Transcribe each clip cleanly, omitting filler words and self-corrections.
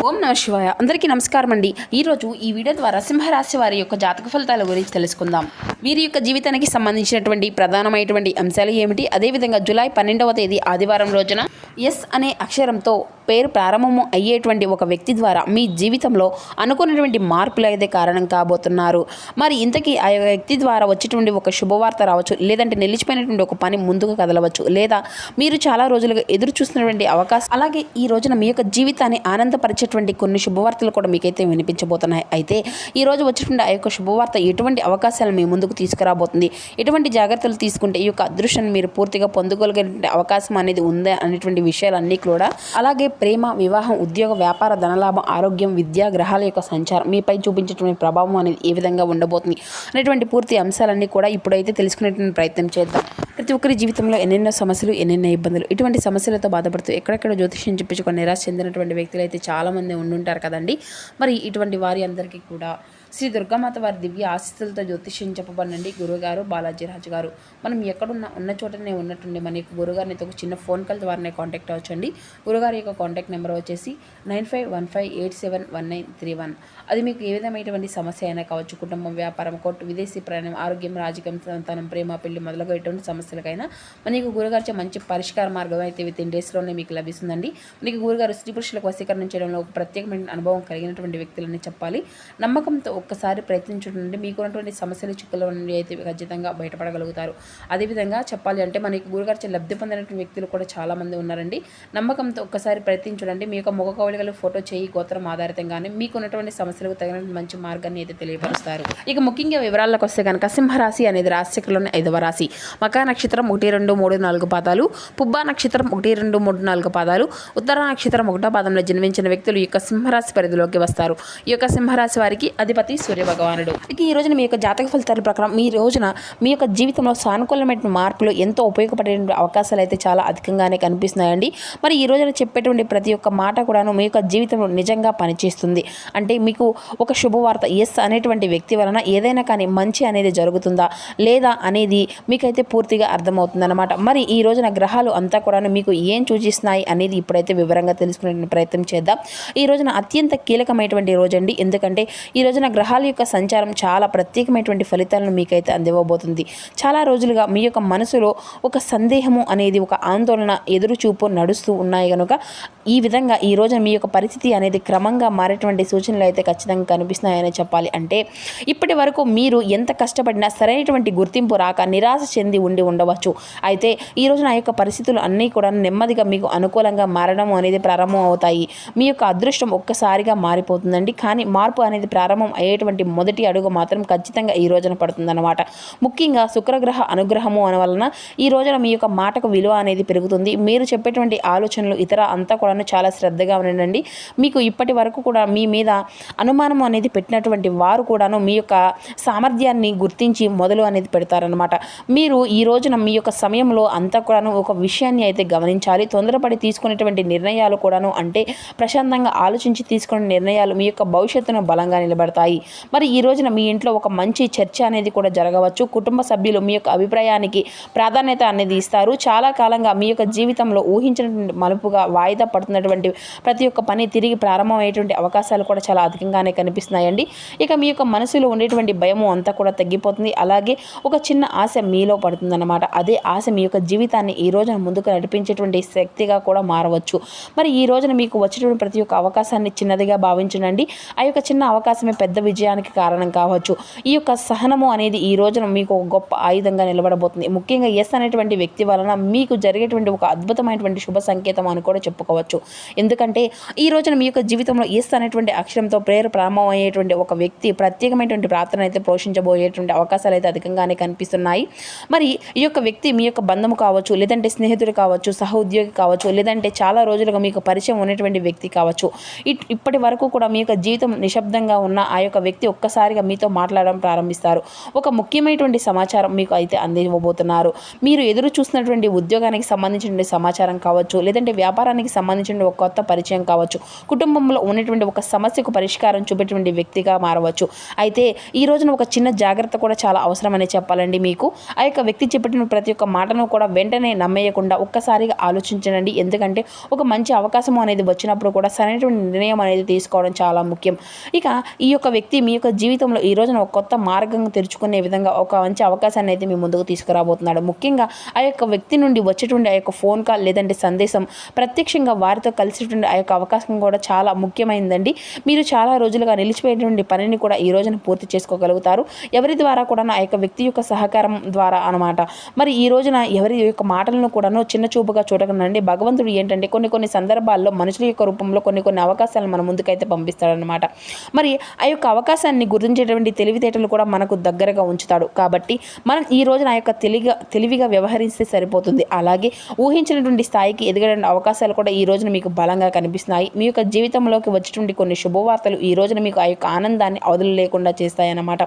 ఓం నమ శివాయ. అందరికీ నమస్కారం అండి. ఈరోజు ఈ వీడియో ద్వారా సింహరాశి వారి యొక్క జాతక ఫలితాల గురించి తెలుసుకుందాం. వీరి యొక్క జీవితానికి సంబంధించినటువంటి ప్రధానమైనటువంటి అంశాలు ఏమిటి, అదేవిధంగా జూలై 12వ తేదీ ఆదివారం రోజున ఎస్ అనే అక్షరంతో పేరు ప్రారంభము అయ్యేటువంటి ఒక వ్యక్తి ద్వారా మీ జీవితంలో అనుకున్నటువంటి మార్పులు అయితే కారణం కాబోతున్నారు. మరి ఇంతకీ ఆ వ్యక్తి ద్వారా వచ్చేటువంటి ఒక శుభవార్త రావచ్చు, లేదంటే నిలిచిపోయినటువంటి ఒక పని ముందుకు కదలవచ్చు, లేదా మీరు చాలా రోజులుగా ఎదురు చూస్తున్నటువంటి అవకాశం, అలాగే ఈ రోజున మీ యొక్క జీవితాన్ని ఆనందపరిచేటువంటి కొన్ని శుభవార్తలు కూడా మీకైతే వినిపించబోతున్నాయి. అయితే ఈ రోజు వచ్చేటువంటి ఆ యొక్క శుభవార్త ఎటువంటి అవకాశాలు మీ ముందుకు తీసుకురాబోతుంది, ఎటువంటి జాగ్రత్తలు తీసుకుంటే ఈ యొక్క అదృష్టాన్ని మీరు పూర్తిగా పొందుకోగలిగే అవకాశం అనేది ఉందా అనేటువంటి విషయాలన్నీ కూడా, అలాగే ప్రేమ, వివాహం, ఉద్యోగ, వ్యాపార, ధనలాభం, ఆరోగ్యం, విద్యా, గ్రహాల యొక్క సంచారం మీపై చూపించేటువంటి ప్రభావం అనేది ఏ విధంగా ఉండబోతుంది అనేటువంటి పూర్తి అంశాలన్నీ కూడా ఇప్పుడైతే తెలుసుకునేటువంటి ప్రయత్నం చేద్దాం. ప్రతి ఒక్కరి జీవితంలో ఎన్నెన్నో సమస్యలు, ఎన్నెన్నో ఇబ్బందులు, ఇటువంటి సమస్యలతో బాధపడుతూ ఎక్కడెక్కడ జ్యోతిష్యం చెప్పించుకొని నిరాశ చెందినటువంటి వ్యక్తులు అయితే చాలామంది ఉండుంటారు కదండి. మరి ఇటువంటి వారి అందరికీ కూడా శ్రీ దుర్గామాత వారి దివ్య ఆశీస్సులతో జ్యోతిష్యం చెప్పబడినండి గురుగారు బాలాజీరాజు గారు. మనం ఎక్కడున్నా ఉన్న చోటనే ఉన్నట్టుండి మన యొక్క గురుగారిని ఒక చిన్న ఫోన్ కాల్ ద్వారానే కాంటాక్ట్ అవ్వచ్చండి. గురుగారి యొక్క కాంటాక్ట్ నెంబర్ వచ్చేసి 9515871931. అది మీకు ఏ విధమైనటువంటి సమస్య అయినా కావచ్చు, కుటుంబం, వ్యాపారం, కోర్టు, విదేశీ ప్రయాణం, ఆరోగ్యం, రాజకీయం, సంతానం, ప్రేమ, పెళ్లి మొదలుగా ఎటువంటి సమస్యలకైనా మనకి గురుగారిచే మంచి పరిష్కార మార్గం అయితే వితిన్ డేస్లోనే మీకు లభిస్తుందండి. మనకి గురుగారు స్త్రీ పురుషులకు వశీకరణ చేయడంలో ఒక ప్రత్యేకమైన అనుభవం కలిగినటువంటి వ్యక్తులని చెప్పాలి. నమ్మకంతో ఒక్కసారి ప్రయత్నించండి, మీకున్నటువంటి సమస్యలు, చిక్కుల నుండి అయితే ఖచ్చితంగా బయటపడగలుగుతారు. అదేవిధంగా చెప్పాలి అంటే మనకి గురుగారిచే లబ్ధి పొందినటువంటి వ్యక్తులు కూడా చాలామంది ఉన్నారండి. నమ్మకంతో ఒక్కసారి ప్రయత్నించండి. మీ యొక్క ముఖ కవళికలు, ఫోటో, చేయి, గోత్రం ఆధారితంగానే మీకున్నటువంటి సమస్యలకు తగిన మంచి మార్గాన్ని అయితే తెలియపరుస్తారు. ఇక ముఖ్యంగా వివరాలకు వస్తే కనుక సింహరాశి అనేది రాశిచక్రంలోని 5వ రాశి. మకా నక్షత్రం 1, 2, 3, 4 పాదాలు, పుబ్బా నక్షత్రం 1, 2, 3, 4 పాదాలు, ఉత్తర నక్షత్రం 1వ పాదంలో జన్మించిన వ్యక్తులు ఈ యొక్క సింహరాశి పరిధిలోకి వస్తారు. ఈ యొక్క సింహరాశి వారికి అధిపతి సూర్య భగవానుడు. ఇక ఈ రోజున మీ యొక్క జాతక ఫలితాల ప్రకారం మీ రోజున మీ యొక్క జీవితంలో సానుకూలమైన మార్పులు ఎంతో ఉపయోగపడే అవకాశాలు అయితే చాలా అధికంగానే కనిపిస్తున్నాయండి. మరి ఈ రోజున చెప్పేటువంటి ప్రతి ఒక్క మాట కూడాను మీ యొక్క జీవితంలో నిజంగా పనిచేస్తుంది. అంటే మీకు ఒక శుభవార్త ఎస్ అనేటువంటి వ్యక్తి వలన ఏదైనా కానీ మంచి అనేది జరుగుతుందా లేదా అనేది మీకైతే పూర్తిగా అర్థమవుతుందన్నమాట. మరి ఈ రోజున గ్రహాలు అంతా కూడాను మీకు ఏం సూచిస్తున్నాయి అనేది ఇప్పుడైతే వివరంగా తెలుసుకునే ప్రయత్నం చేద్దాం. ఈ రోజున అత్యంత కీలకమైనటువంటి రోజు అండి. ఎందుకంటే ఈ రోజున గ్రహాల యొక్క సంచారం చాలా ప్రత్యేకమైనటువంటి ఫలితాలను మీకైతే అందివ్వబోతుంది. చాలా రోజులుగా మీ యొక్క మనసులో ఒక సందేహము అనేది, ఒక ఆందోళన, ఎదురుచూపు నడుస్తూ ఉన్నాయి కనుక ఈ విధంగా ఈ రోజున మీ యొక్క పరిస్థితి అనేది క్రమంగా మారేటువంటి సూచనలు అయితే ఖచ్చితంగా కనిపిస్తున్నాయని చెప్పాలి. అంటే ఇప్పటి వరకు మీరు ఎంత కష్టపడినా సరైనటువంటి గుర్తింపు రాక నిరాశ చెంది ఉండవచ్చు. అయితే ఈ రోజున ఆ యొక్క పరిస్థితులు అన్నీ కూడా నెమ్మదిగా మీకు అనుకూలంగా మారడం అనేది ప్రారంభం అవుతాయి. మీ యొక్క అదృష్టం ఒక్కసారిగా మారిపోతుందండి. కానీ మార్పు అనేది ప్రారంభం అయ్యేటువంటి మొదటి అడుగు మాత్రం ఖచ్చితంగా ఈ రోజున పడుతుందన్నమాట. ముఖ్యంగా శుక్రగ్రహ అనుగ్రహము అని వలన ఈ రోజున మీ యొక్క మాటకు విలువ అనేది పెరుగుతుంది. మీరు చెప్పేటువంటి ఆలోచనలు ఇతర అంతా కూడా చాలా శ్రద్ధగా ఉండండి. మీకు ఇప్పటి వరకు కూడా మీ మీద అనుమానం అనేది పెట్టినటువంటి వారు కూడాను మీ యొక్క సామర్థ్యాన్ని గుర్తించి మొదలు అనేది పెడతారనమాట. మీరు ఈ రోజున మీ యొక్క సమయంలో అంతా కూడాను ఒక విషయాన్ని అయితే గమనించాలి. తొందరపడి తీసుకునేటువంటి నిర్ణయాలు కూడాను, అంటే ప్రశాంతంగా ఆలోచించి తీసుకునే నిర్ణయాలు మీ యొక్క భవిష్యత్తును బలంగా నిలబడతాయి. మరి ఈ రోజున మీ ఇంట్లో ఒక మంచి చర్చ అనేది కూడా జరగవచ్చు. కుటుంబ సభ్యులు మీ యొక్క అభిప్రాయానికి ప్రాధాన్యత అనేది ఇస్తారు. చాలా కాలంగా మీ యొక్క జీవితంలో ఊహించినటువంటి మలుపుగా వాయిదా పడుతున్నటువంటి ప్రతి ఒక్క పని తిరిగి ప్రారంభమయ్యేటువంటి అవకాశాలు కూడా చాలా అధికంగానే కనిపిస్తున్నాయండి. ఇక మీ యొక్క మనసులో ఉండేటువంటి భయము అంతా కూడా తగ్గిపోతుంది. అలాగే ఒక చిన్న ఆశ మీలో పడుతుందన్నమాట. అదే ఆశ మీ యొక్క జీవితాన్ని ఈ రోజున ముందుకు నడిపించేటువంటి శక్తిగా కూడా మారవచ్చు. మరి ఈ రోజున మీకు వచ్చేటువంటి ప్రతి ఒక్క అవకాశాన్ని చిన్నదిగా భావించండి. ఆ యొక్క చిన్న అవకాశమే పెద్ద విజయానికి కారణం కావచ్చు. ఈ యొక్క సహనము అనేది ఈ రోజున మీకు ఒక గొప్ప ఆయుధంగా నిలబడబోతుంది. ముఖ్యంగా ఎస్ అనేటువంటి వ్యక్తి వలన మీకు జరిగేటువంటి ఒక అద్భుతమైనటువంటి శుభ సంకేతం అని కూడా చెప్పుకోవచ్చు. ఎందుకంటే ఈ రోజున మీ యొక్క జీవితంలో ఎస్ అనేటువంటి అక్షరంతో ప్రేరణ ప్రారంభం అయ్యేటువంటి ఒక వ్యక్తి ప్రత్యేకమైనటువంటి ప్రార్థన అయితే పోషించబోయేటువంటి అవకాశాలు అయితే అధికంగానే కనిపిస్తున్నాయి. మరి ఈ యొక్క వ్యక్తి మీ యొక్క బంధము కావచ్చు, లేదంటే స్నేహితుడు కావచ్చు, సహోద్యోగి కావచ్చు, లేదంటే చాలా రోజులుగా మీకు పరిచయం ఉన్నటువంటి వ్యక్తి కావచ్చు. ఇప్పటి వరకు కూడా మీ యొక్క జీవితం నిశ్శబ్దంగా ఉన్న ఆ యొక్క యొక్క వ్యక్తి ఒక్కసారిగా మీతో మాట్లాడడం ప్రారంభిస్తారు. ఒక ముఖ్యమైనటువంటి సమాచారం మీకు అయితే అందివ్వబోతున్నారు. మీరు ఎదురు చూస్తున్నటువంటి ఉద్యోగానికి సంబంధించిన సమాచారం కావచ్చు, లేదంటే వ్యాపారానికి సంబంధించిన ఒక కొత్త పరిచయం కావచ్చు, కుటుంబంలో ఉన్నటువంటి ఒక సమస్యకు పరిష్కారం చూపేటువంటి వ్యక్తిగా మారవచ్చు. అయితే ఈ రోజున ఒక చిన్న జాగ్రత్త కూడా చాలా అవసరమని చెప్పాలండి మీకు. ఆ యొక్క వ్యక్తి చెప్పిన ప్రతి ఒక్క మాటను కూడా వెంటనే నమ్మేయకుండా ఒక్కసారిగా ఆలోచించండి. ఎందుకంటే ఒక మంచి అవకాశం అనేది వచ్చినప్పుడు కూడా సరైనటువంటి నిర్ణయం అనేది తీసుకోవడం చాలా ముఖ్యం. ఇక ఈ యొక్క వ్యక్తి మీ యొక్క జీవితంలో ఈ రోజున ఒక కొత్త మార్గం తెరుచుకునే విధంగా ఒక మంచి అవకాశాన్ని అయితే మీ ముందుకు తీసుకురాబోతున్నాడు. ముఖ్యంగా ఆ యొక్క వ్యక్తి నుండి వచ్చేటువంటి ఆ యొక్క ఫోన్ కాల్ లేదంటే సందేశం ప్రత్యక్షంగా వారితో కలిసేటువంటి ఆ యొక్క అవకాశం కూడా చాలా ముఖ్యమైనదండి. మీరు చాలా రోజులుగా నిలిచిపోయేటువంటి పనిని కూడా ఈ రోజున పూర్తి చేసుకోగలుగుతారు. ఎవరి ద్వారా కూడా ఆ యొక్క వ్యక్తి యొక్క సహకారం ద్వారా అనమాట. మరి ఈ రోజున ఎవరి యొక్క మాటలను కూడాను చిన్న చూపుగా చూడకండి. భగవంతుడు ఏంటంటే కొన్ని సందర్భాల్లో మనుషుల యొక్క రూపంలో కొన్ని అవకాశాలను మన ముందుకైతే పంపిస్తాడనమాట. మరి ఆ యొక్క అవకాశాన్ని గుర్తించేటువంటి తెలివితేటలు కూడా మనకు దగ్గరగా ఉంచుతాడు. కాబట్టి మనం ఈ రోజున ఆ యొక్క తెలివిగా వ్యవహరిస్తే సరిపోతుంది. అలాగే ఊహించినటువంటి స్థాయికి ఎదగడానికి అవకాశాలు కూడా ఈ రోజున మీకు బలంగా కనిపిస్తున్నాయి. మీ యొక్క జీవితంలోకి వచ్చేటువంటి కొన్ని శుభవార్తలు ఈ రోజున మీకు ఆ యొక్క ఆనందాన్ని అవధులు లేకుండా చేస్తాయన్నమాట.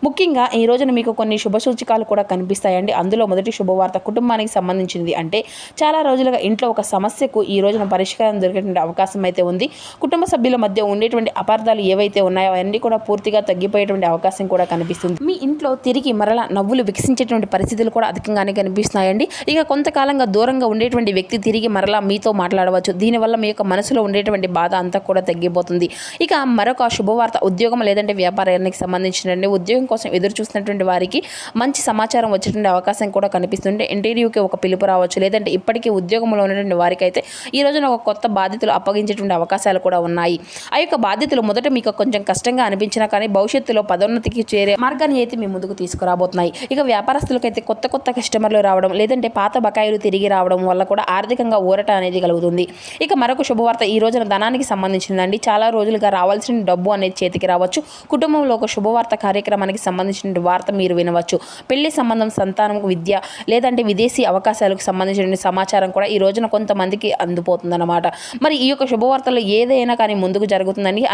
ముఖ్యంగా ఈ రోజున మీకు కొన్ని శుభ సూచికలు కూడా కనిపిస్తాయండి. అందులో మొదటి శుభవార్త కుటుంబానికి సంబంధించింది. అంటే చాలా రోజులుగా ఇంట్లో ఒక సమస్యకు ఈ రోజున పరిష్కారం దొరికేటువంటి అవకాశం అయితే ఉంది. కుటుంబ సభ్యుల మధ్య ఉండేటువంటి అపార్థాలు ఏవైతే ఉన్నాయో అవన్నీ కూడా పూర్తిగా తగ్గిపోయేటువంటి అవకాశం కూడా కనిపిస్తుంది. మీ ఇంట్లో తిరిగి మరలా నవ్వులు వికసించేటువంటి పరిస్థితులు కూడా అధికంగానే కనిపిస్తున్నాయండి. ఇక కొంతకాలంగా దూరంగా ఉండేటువంటి వ్యక్తి తిరిగి మరలా మీతో మాట్లాడవచ్చు. దీనివల్ల మీ యొక్క మనసులో ఉండేటువంటి బాధ అంతా కూడా తగ్గిపోతుంది. ఇక మరొక శుభవార్త ఉద్యోగం లేదంటే వ్యాపారానికి సంబంధించినటువంటి ఉద్యోగం కోసం ఎదురు చూస్తున్నటువంటి వారికి మంచి సమాచారం వచ్చేటువంటి అవకాశం కూడా కనిపిస్తుంది. ఇంటర్వ్యూకి ఒక పిలుపు రావచ్చు, లేదంటే ఇప్పటికీ ఉద్యోగంలో ఉన్నటువంటి వారికి అయితే ఈ రోజున ఒక కొత్త బాధ్యతలు అప్పగించేటువంటి అవకాశాలు కూడా ఉన్నాయి. ఆ యొక్క బాధ్యతలు మొదట మీకు కొంచెం కష్టంగా అనిపించినా కానీ భవిష్యత్తులో పదోన్నతికి చేరే మార్గాన్ని అయితే మీ ముందుకు తీసుకురాబోతున్నాయి. ఇక వ్యాపారస్తులకైతే కొత్త కస్టమర్లు రావడం, లేదంటే పాత బకాయిలు తిరిగి రావడం వల్ల కూడా ఆర్థికంగా ఊరట అనేది కలుగుతుంది. ఇక మరొక శుభవార్త ఈ రోజున ధనానికి సంబంధించిందండి. చాలా రోజులుగా రావాల్సిన డబ్బు అనేది చేతికి రావచ్చు. కుటుంబంలో ఒక శుభవార్త కార్యక్రమానికి సంబంధించిన వార్త మీరు వినవచ్చు. పెళ్లి సంబంధం, సంతానం, విద్య లేదంటే విదేశీ అవకాశాలకు సంబంధించిన సమాచారం కూడా ఈ రోజున కొంతమందికి అందిపోతుందన్నమాట. మరి ఈ యొక్క శుభవార్తలు ఏదైనా కానీ ముందుకు జరుగుతుందండి.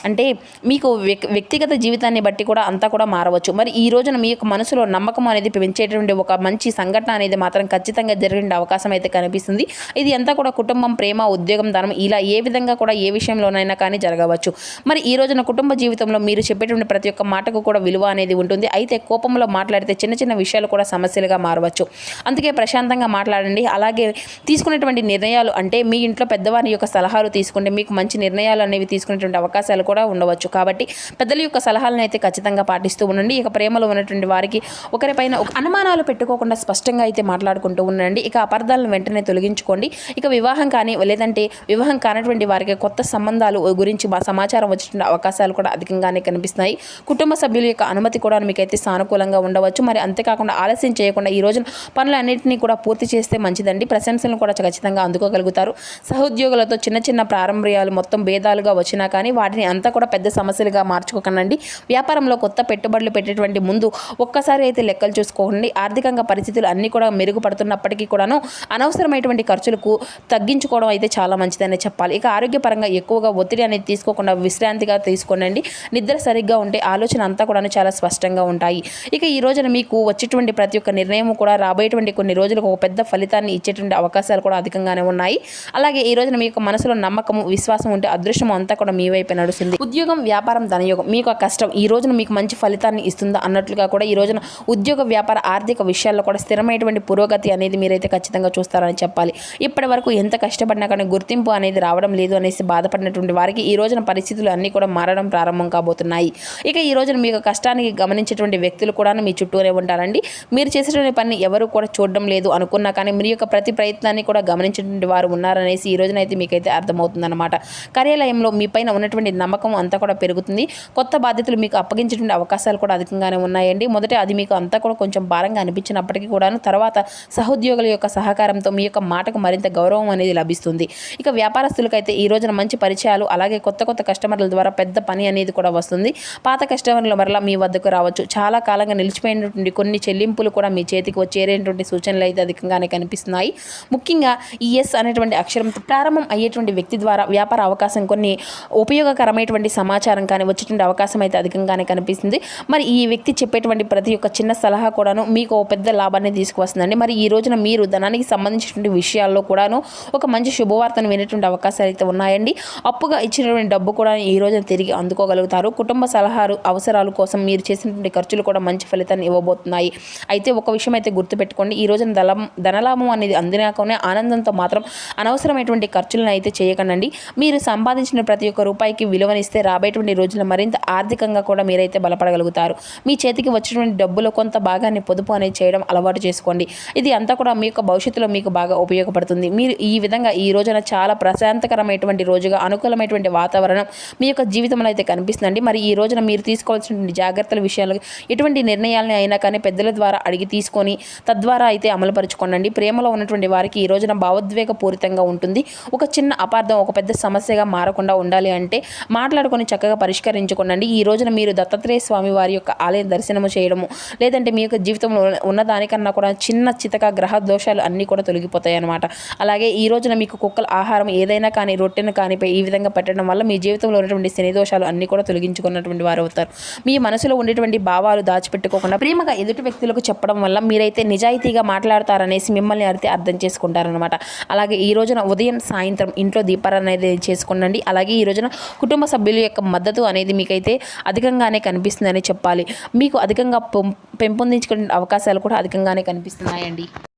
అంటే మీకు వ్యక్తిగత జీవితాన్ని బట్టి కూడా అంతా కూడా మారవచ్చు. మరి ఈ రోజున మీ యొక్క మనసులో నమ్మకం అనేది పెంచేటువంటి ఒక మంచి సంఘటన అనేది మాత్రం ఖచ్చితంగా జరిగే అవకాశం అయితే కనిపిస్తుంది. ఇది అంతా కూడా కుటుంబం, ప్రేమ, ఉద్యోగం, ధనం ఇలా ఏ విధంగా కూడా ఏ విషయంలోనైనా కానీ జరగవచ్చు. మరి ఈ రోజున కుటుంబ జీవితంలో మీరు చెప్పేటువంటి ప్రతి ఒక్క మాటకు కూడా విలువ అనేది ఉంటుంది. అయితే కోపంలో మాట్లాడితే చిన్న విషయాలు కూడా సమస్యలుగా మారవచ్చు. అందుకే ప్రశాంతంగా మాట్లాడండి. అలాగే తీసుకునేటువంటి నిర్ణయాలు అంటే మీ ఇంట్లో పెద్దవారి యొక్క సలహాలు తీసుకుంటే మీకు మంచి నిర్ణయాలు అనేవి తీసుకునేటువంటి అవకాశాలు కూడా ఉండవచ్చు. కాబట్టి పెద్దల యొక్క సలహాలను అయితే ఖచ్చితంగా పాటిస్తూ ఉండండి. ఇక ప్రేమలో ఉన్నటువంటి వారికి ఒకరిపైన అనుమానాలు పెట్టుకోకుండా స్పష్టంగా అయితే మాట్లాడుకుంటూ ఉండండి. ఇక అపార్థాలను వెంటనే తొలగించుకోండి. ఇక వివాహం కానీ లేదంటే వివాహం కానటువంటి వారికి కొత్త సంబంధాలు గురించి సమాచారం వచ్చేటువంటి అవకాశాలు కూడా అధికంగానే కనిపిస్తున్నాయి. కుటుంబ సభ్యుల యొక్క అనుమతి కూడా మీకైతే సానుకూలంగా ఉండవచ్చు. మరి అంతేకాకుండా ఆలస్యం చేయకుండా ఈ రోజున పనులన్నింటినీ కూడా పూర్తి చేస్తే మంచిదండి. ప్రశంసలను కూడా ఖచ్చితంగా అందుకోగలుగుతారు. సహోద్యోగులతో చిన్న ప్రారంభాలు మొత్తం భేదాలుగా వచ్చినా కానీ వాటిని అంతా కూడా పెద్ద సమస్యలుగా మార్చుకోకండి. వ్యాపారంలో కొత్త పెట్టుబడులు పెట్టేటువంటి ముందు ఒక్కసారి అయితే లెక్కలు చూసుకోకండి. ఆర్థికంగా పరిస్థితులు అన్నీ కూడా మెరుగుపడుతున్నప్పటికీ కూడాను అనవసరమైనటువంటి ఖర్చులకు తగ్గించుకోవడం అయితే చాలా మంచిదని చెప్పాలి. ఇక ఆరోగ్యపరంగా ఎక్కువగా ఒత్తిడి అనేది తీసుకోకుండా విశ్రాంతిగా తీసుకోనండి. నిద్ర సరిగ్గా ఉంటే ఆలోచన అంతా కూడా చాలా స్పష్టంగా ఉంటాయి. ఇక ఈ రోజున మీకు వచ్చేటువంటి ప్రతి ఒక్క నిర్ణయం కూడా రాబోయేటువంటి కొన్ని రోజులకు ఒక పెద్ద ఫలితాన్ని ఇచ్చేటువంటి అవకాశాలు కూడా అధికంగానే ఉన్నాయి. అలాగే ఈ రోజున మీకు మనసులో నమ్మకము, విశ్వాసం ఉంటే అదృష్టం అంతా కూడా మీ వైపే నడుస్తుంది. ఉద్యోగం, వ్యాపారం, ధనయోగం మీకు ఆ కష్టం ఈ రోజున మీకు మంచి ఫలితాన్ని ఇస్తుందా అన్నట్లుగా కూడా ఈ రోజున ఉద్యోగ, వ్యాపార, ఆర్థిక విషయాల్లో కూడా స్థిరమైనటువంటి పురోగతి అనేది మీరైతే ఖచ్చితంగా చూస్తారని చెప్పాలి. ఇప్పటి వరకు ఎంత కష్టపడినా కానీ గుర్తింపు అనేది రావడం లేదు అనేసి బాధపడినటువంటి వారికి ఈ రోజున పరిస్థితులు అన్నీ కూడా మారడం ప్రారంభం కాబోతున్నాయి. ఇక ఈ రోజున మీకు కష్టానికి గమనించేటువంటి వ్యక్తులు కూడా మీ చుట్టూనే ఉంటారండి. మీరు చేసేటువంటి పని ఎవరు కూడా చూడడం లేదు అనుకున్నా కానీ మీ యొక్క ప్రతి ప్రయత్నాన్ని కూడా గమనించేటువంటి వారు ఉన్నారనేసి ఈ రోజున అయితే మీకైతే అర్థమవుతుందన్నమాట. కార్యాలయంలో మీ పైన ఉన్నటువంటి నమ్మకం అంతా కూడా పెరుగుతుంది. కొత్త బాధ్యతలు మీకు అప్పగించేటువంటి అవకాశాలు కూడా అధికంగానే ఉన్నాయండి. మొదట అది మీకు అంతా కూడా కొంచెం భారంగా అనిపించినప్పటికీ కూడాను తర్వాత సహోద్యోగుల యొక్క సహకారంతో మీ యొక్క మాటకు మరింత గౌరవం అనేది లభిస్తుంది. ఇక వ్యాపారస్తులకైతే ఈ రోజున మంచి పరిచయాలు అలాగే కొత్త కస్టమర్ల ద్వారా పెద్ద పని అనేది కూడా వస్తుంది. పాత కస్టమర్లు మరలా మీ వద్దకు రావచ్చు. చాలా కాలంగా నిలిచిపోయినటువంటి కొన్ని చెల్లింపులు కూడా మీ చేతికి వచ్చేటువంటి సూచనలు అయితే అధికంగానే కనిపిస్తున్నాయి. ముఖ్యంగా ఈ ఎస్ అనేటువంటి అక్షరంతో ప్రారంభం అయ్యేటువంటి వ్యక్తి ద్వారా వ్యాపార అవకాశం కొన్ని ఉపయోగకరమైనటువంటి సమాచారం కానీ కానీ వచ్చేటువంటి అవకాశం అయితే అధికంగానే కనిపిస్తుంది. మరి ఈ వ్యక్తి చెప్పేటువంటి ప్రతి ఒక్క చిన్న సలహా కూడాను మీకు ఓ పెద్ద లాభాన్ని తీసుకువస్తుందండి. మరి ఈ రోజున మీరు ధనానికి సంబంధించినటువంటి విషయాల్లో కూడాను ఒక మంచి శుభవార్తను వినేటువంటి అవకాశాలు అయితే ఉన్నాయండి. అప్పుగా ఇచ్చినటువంటి డబ్బు కూడా ఈ రోజున తిరిగి అందుకోగలుగుతారు. కుటుంబ సలహాలు అవసరాల కోసం మీరు చేసినటువంటి ఖర్చులు కూడా మంచి ఫలితాన్ని ఇవ్వబోతున్నాయి. అయితే ఒక విషయం అయితే గుర్తుపెట్టుకోండి, ఈ రోజున ధనలాభం అనేది అందినాకనే ఆనందంతో మాత్రం అనవసరమైనటువంటి ఖర్చులను అయితే చేయకండి. మీరు సంపాదించిన ప్రతి ఒక్క రూపాయికి విలువనిస్తే రాబోయేటువంటి రోజుల్లో మరింత ఆర్థికంగా కూడా మీరైతే బలపడగలుగుతారు. మీ చేతికి వచ్చినటువంటి డబ్బులో కొంత భాగాన్ని పొదుపు అనేది చేయడం అలవాటు చేసుకోండి. ఇది అంతా కూడా మీ యొక్క భవిష్యత్తులో మీకు బాగా ఉపయోగపడుతుంది. మీరు ఈ విధంగా ఈ రోజున చాలా ప్రశాంతకరమైనటువంటి రోజుగా అనుకూలమైనటువంటి వాతావరణం మీ యొక్క జీవితంలో అయితే కనిపిస్తుందండి. మరి ఈ రోజున మీరు తీసుకోవాల్సిన జాగ్రత్తల విషయాలు ఎటువంటి నిర్ణయాలని అయినా కానీ పెద్దల ద్వారా అడిగి తీసుకొని తద్వారా అయితే అమలుపరుచుకోండి. ప్రేమలో ఉన్నటువంటి వారికి ఈ రోజున భావోద్వేగపూరితంగా ఉంటుంది. ఒక చిన్న అపార్థం ఒక పెద్ద సమస్యగా మారకుండా ఉండాలి అంటే మాట్లాడుకొని చక్కగా పరిష్కరించుకోండి. ఈ రోజున మీరు దత్తాత్రేయ స్వామి వారి యొక్క ఆలయ దర్శనము చేయడము, లేదంటే మీ యొక్క జీవితంలో ఉన్నదానికన్నా కూడా చిన్న చితక గ్రహ దోషాలు అన్నీ కూడా తొలగిపోతాయి అన్నమాట. అలాగే ఈ రోజున మీకు కుక్కల ఆహారం ఏదైనా కానీ రొట్టెను కానీ ఈ విధంగా పెట్టడం వల్ల మీ జీవితంలో ఉన్నటువంటి శని దోషాలు అన్నీ కూడా తొలగించుకున్నటువంటి వారు అవుతారు. మీ మనసులో ఉండేటువంటి భావాలు దాచిపెట్టుకోకుండా ప్రేమగా ఎదుటి వ్యక్తులకు చెప్పడం వల్ల మీరైతే నిజాయితీగా మాట్లాడతారనేసి మిమ్మల్ని అయితే అర్థం చేసుకుంటారనమాట. అలాగే ఈ రోజున ఉదయం సాయంత్రం ఇంట్లో దీపారాధన అనేది చేసుకోండి. అలాగే ఈ రోజున కుటుంబ సభ్యుల యొక్క మద్దతు అనేది మీకైతే అధికంగానే కనిపిస్తుందని చెప్పాలి. మీకు అధికంగా పెంపొందించుకునే అవకాశాలు కూడా అధికంగానే కనిపిస్తున్నాయండి.